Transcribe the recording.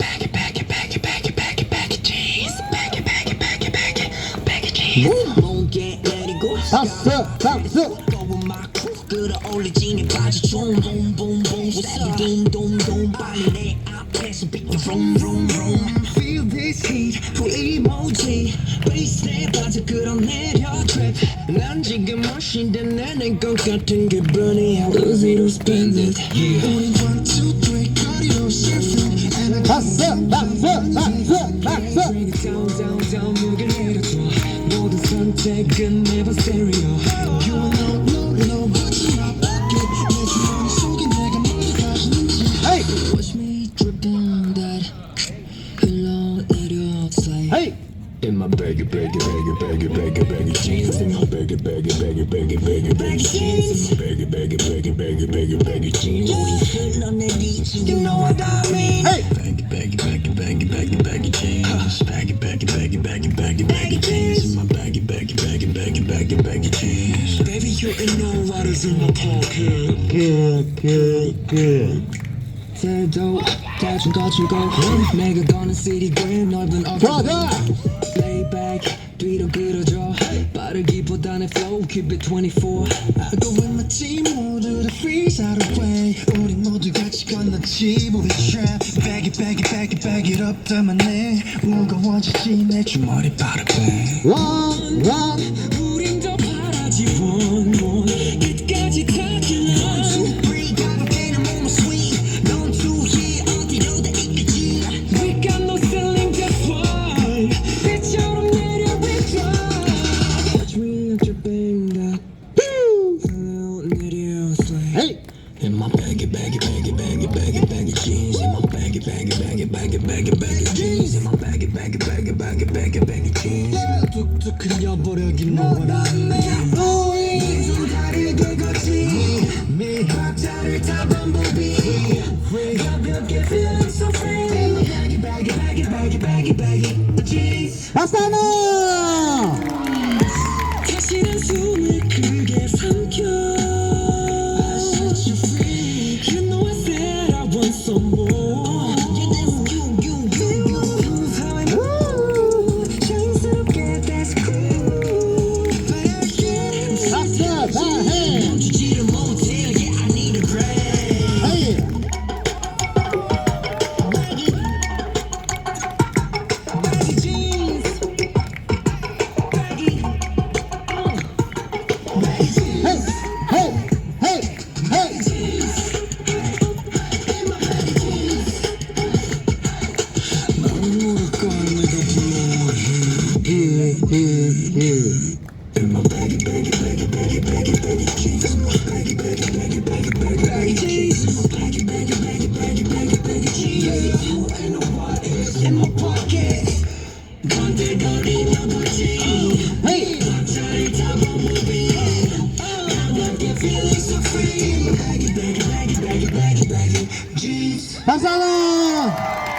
baggy, baggy, baggy, baggy, baggy, baggy jeans. Baggy, baggy, baggy, baggy, baggy jeans. 몽게 내리고 박수. 끌어올리지니 바지 좀 봄봄봄 스텝이 둠둠둠 빨리 내 앞에서 비켜 vroom vroom vroom Feel this heat full emoji 베이스에 빠져 끌어내려 trip 난 지금 멋인데 내는 것 같은 기분이야 Lose it or spend it yeah 우린 1, 2, 3 거리로 shift 박수. Bring it down down down 무게 내려줘 모든 선택은 never stereo You know Watch me drip down that 흘러내려 slide Hey. In my baggy, baggy, baggy, baggy, baggy, baggy jeans. In my baggy, baggy, baggy, baggy, baggy, baggy jeans. In my baggy, baggy, baggy, baggy, baggy, baggy jeans. You know what I mean? Hey. Baggy, baggy, baggy, baggy, baggy, baggy jeans. Baggy, baggy, baggy, baggy, baggy, baggy jeans. In my baggy, baggy, baggy, baggy, baggy, baggy jeans. Baby, you ain't know what is in my pocket. Good. 새도 대충 거칠고 내가 거는 city gram 넓은 좋아. Lay back 뒤로 끌어줘 빠르기보다는 flow keep it 24 I go with my team 모두 다 freeze out of way 우리 모두 같이 건너지 우리 trap Baggy baggy baggy bag it up 담아내 무거워지지 내 주머니 바라봐 One. 우린 더 바라지 one 끝까지 타지 Hey. In my baggy, baggy, baggy, baggy, baggy, baggy jeans. In my baggy, baggy, baggy, baggy, baggy, baggy jeans. In my baggy, baggy, baggy, baggy, baggy, baggy jeans. 뚝뚝 흘려버려긴 뭐라. 좀 다르게 걷지. 매일 박자를 타 범벅이. 가볍게 feeling so free. In my baggy, baggy, baggy, baggy, baggy, baggy jeans. 박사노. 다시 난 숨을 크게 삼켜. Some more. Yeah, that's you. Change up, get that's cool. 박수. Hey. Don't you cheat a motel? Yeah, I need a break. Hey. Baggy jeans. Baggy. Baggy jeans. Hey. In my baggy, baggy, baggy, baggy, baggy, baggy jeans. In my baggy, baggy, baggy, baggy, baggy, baggy jeans. In my baggy, baggy, baggy, baggy, baggy, baggy jeans. Ain't no what is in my pocket. One day 거리 넘어지. Hey. 박자를 타 범벅이. 가볍게 feeling so free. In my baggy, baggy, baggy, baggy, baggy, baggy jeans. 박사노.